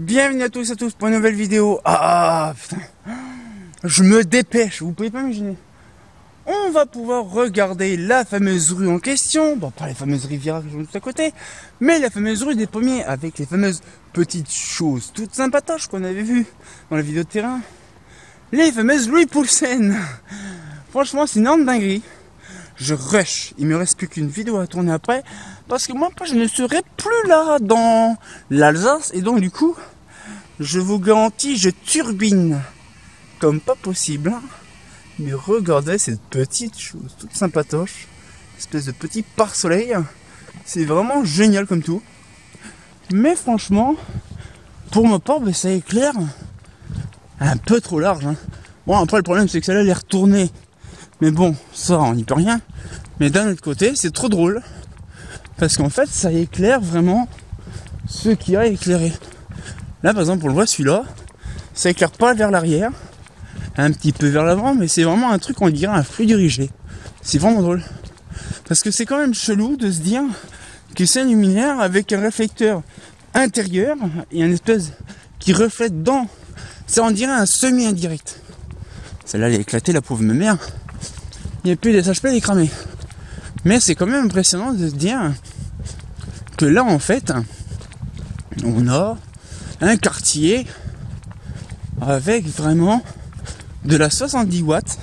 Bienvenue à tous pour une nouvelle vidéo. Putain, je me dépêche, vous pouvez pas imaginer. On va pouvoir regarder la fameuse rue en question. Bon, pas les fameuses rivières qui sont tout à côté, mais la fameuse rue des Pommiers avec les fameuses petites choses toutes sympatoches qu'on avait vues dans la vidéo de terrain. Les fameuses Louis Poulsen. Franchement, c'est une énorme dinguerie. Je rush, il me reste plus qu'une vidéo à tourner après, parce que moi je ne serai plus là dans l'Alsace, et donc du coup, je vous garantis, je turbine comme pas possible. Mais regardez cette petite chose toute sympatoche, espèce de petit pare-soleil, c'est vraiment génial comme tout. Mais franchement, pour ma part, ça éclaire un peu trop large. Bon, après le problème c'est que celle-là elle est retournée. Mais bon, ça on n'y peut rien. Mais d'un autre côté, c'est trop drôle. Parce qu'en fait, ça éclaire vraiment ce qui a éclairé. Là, par exemple, on le voit celui-là. Ça éclaire pas vers l'arrière. Un petit peu vers l'avant. Mais c'est vraiment un truc, on dirait un flux dirigé. C'est vraiment drôle. Parce que c'est quand même chelou de se dire que c'est un luminaire avec un réflecteur intérieur. Et un espèce qui reflète dans. Ça on dirait un semi-indirect. Celle-là, elle est éclatée, la pauvre mère. Il n'y a plus des SHP, elle est cramée. Mais c'est quand même impressionnant de se dire que là, en fait, on a un quartier avec vraiment de la 70 watts,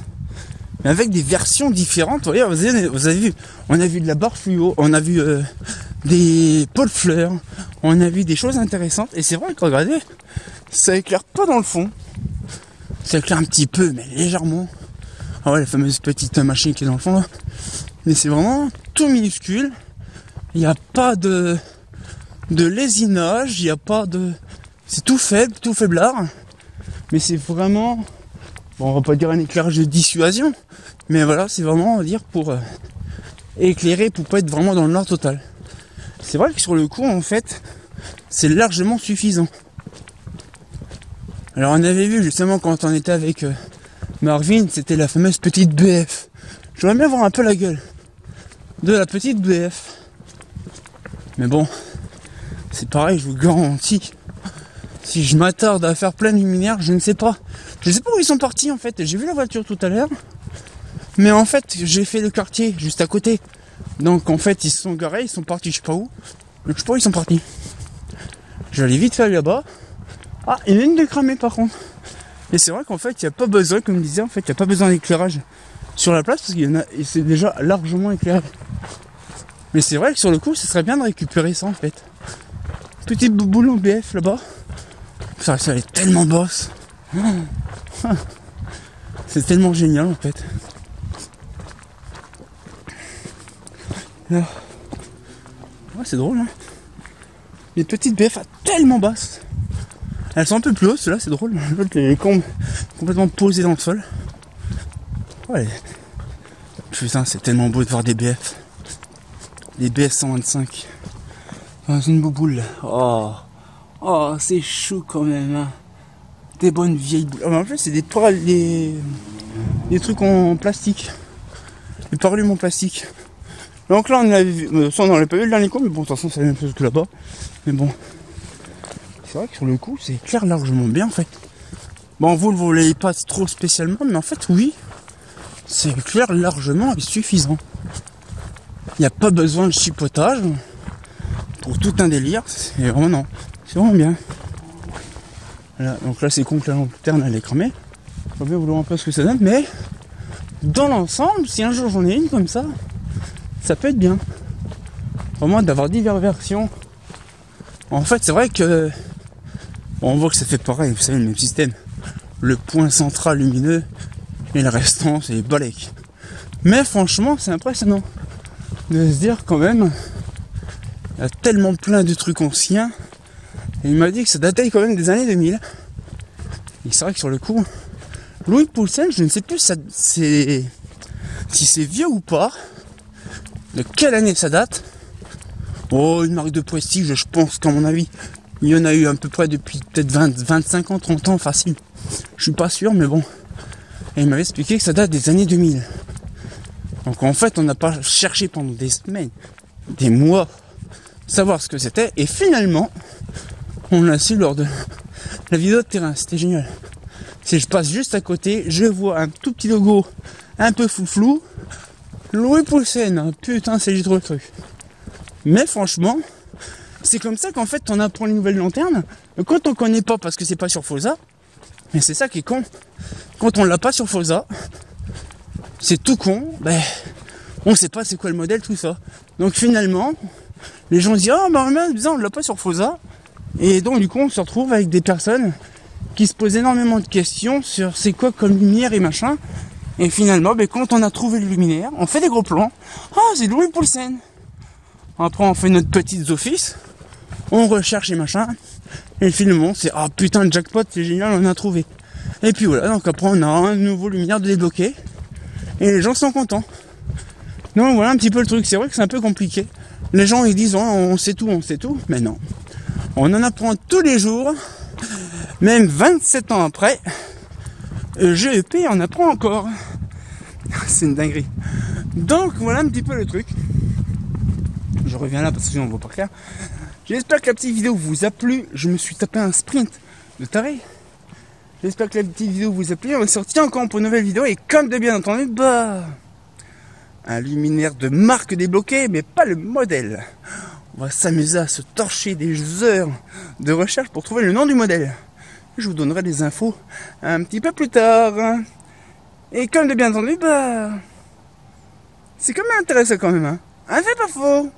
mais avec des versions différentes. Vous avez vu, on a vu de la barre fluo, on a vu des pots de fleurs, on a vu des choses intéressantes. Et c'est vrai que regardez, ça éclaire pas dans le fond. Ça éclaire un petit peu, mais légèrement. Ah ouais, la fameuse petite machine qui est dans le fond là. Mais c'est vraiment tout minuscule. Il n'y a pas de lésinage, il n'y a pas de... C'est tout faible, tout faiblard. Mais c'est vraiment... Bon, on va pas dire un éclairage de dissuasion. Mais voilà, c'est vraiment, on va dire, pour éclairer, pour pas être vraiment dans le noir total. C'est vrai que sur le coup, en fait, c'est largement suffisant. Alors on avait vu justement quand on était avec... Marvin, c'était la fameuse petite BF. J'aimerais bien voir un peu la gueule de la petite BF. Mais bon, c'est pareil, je vous garantis. Si je m'attarde à faire plein de luminaires, je ne sais pas. Je ne sais pas où ils sont partis en fait. J'ai vu la voiture tout à l'heure. Mais en fait, j'ai fait le quartier juste à côté. Donc en fait, ils se sont garés, ils sont partis je sais pas où. Donc je sais pas où ils sont partis. Je vais aller vite faire là-bas. Ah, il y en a une de cramée par contre. Et c'est vrai qu'en fait, il n'y a pas besoin, comme je disais, en fait, il n'y a pas besoin d'éclairage sur la place parce qu'il y en a, et c'est déjà largement éclairé. Mais c'est vrai que sur le coup, ce serait bien de récupérer ça en fait. Petite boule en BF là-bas. Ça elle est tellement bosse. C'est tellement génial en fait. Là. Ouais, c'est drôle, hein. Les petites BF tellement basses. Elles sont un peu plus hautes, là c'est drôle. L'autre les combes complètement posées dans le sol. Ouais. Putain, c'est tellement beau de voir des BF. Des BF 125. Dans une bouboule. Oh, c'est chou quand même. Hein. Des bonnes vieilles boules. En plus, c'est des trucs en plastique. Des parlumes en plastique. Donc là, on avait vu. Ça, on n'en avait pas vu le dernier coup, mais bon, de toute façon, c'est la même chose que là-bas. Mais bon. C'est vrai que sur le coup, c'est clair largement bien en fait. Bon, vous ne voulez pas trop spécialement, mais en fait, oui, c'est clair largement et suffisant. Il n'y a pas besoin de chipotage pour tout un délire. C'est vraiment non. C'est vraiment bien. Voilà, donc là, c'est con que la lanterne elle est cramée. Je vais bien vous voir un peu ce que ça donne, mais dans l'ensemble, si un jour j'en ai une comme ça, ça peut être bien. Vraiment d'avoir diverses versions. En fait, c'est vrai que on voit que ça fait pareil, vous savez, le même système. Le point central lumineux et le restant, c'est balèque. Mais franchement, c'est impressionnant de se dire quand même, il y a tellement plein de trucs anciens. Et il m'a dit que ça datait quand même des années 2000. Et c'est vrai que sur le coup, Louis Poulsen, je ne sais plus si c'est vieux ou pas. De quelle année ça date? Oh, une marque de prestige, je pense qu'à mon avis, il y en a eu à peu près depuis peut-être 25 ans, 30 ans facile. Je suis pas sûr, mais bon. Et il m'avait expliqué que ça date des années 2000. Donc en fait, on n'a pas cherché pendant des semaines, des mois, savoir ce que c'était. Et finalement, On l'a su lors de la vidéo de terrain, c'était génial. Si je passe juste à côté, je vois un tout petit logo un peu flou. Louis Poulsen, putain, c'est juste le truc. Mais franchement, c'est comme ça qu'en fait on apprend les nouvelles lanternes. Quand on connaît pas parce que c'est pas sur Forza, mais c'est ça qui est con. Quand on l'a pas sur Forza, c'est tout con, ben on sait pas c'est quoi le modèle, tout ça. Donc finalement, les gens se disent ah bah bizarre, on l'a pas sur Forza. Et donc du coup on se retrouve avec des personnes qui se posent énormément de questions sur c'est quoi comme lumière et machin. Et finalement, ben, quand on a trouvé le luminaire, on fait des gros plans. Ah, c'est Louis Poulsen. Après on fait notre petite office, on recherche et machin. Et finalement c'est ah putain le jackpot, c'est génial, on a trouvé. Et puis voilà, donc après on a un nouveau luminaire de débloquer. Et les gens sont contents. Donc voilà un petit peu le truc, c'est vrai que c'est un peu compliqué. Les gens ils disent oh, on sait tout, mais non. On en apprend tous les jours, même 27 ans après, GEP en apprend encore. C'est une dinguerie. Donc voilà un petit peu le truc. Je reviens là parce que sinon on voit pas clair. J'espère que la petite vidéo vous a plu. Je me suis tapé un sprint de taré. J'espère que la petite vidéo vous a plu. On est sorti encore pour une nouvelle vidéo. Et comme de bien entendu, un luminaire de marque débloqué, mais pas le modèle. On va s'amuser à se torcher des heures de recherche pour trouver le nom du modèle. Je vous donnerai des infos un petit peu plus tard. Et comme de bien entendu, c'est quand même intéressant quand même. Hein, c'est pas faux.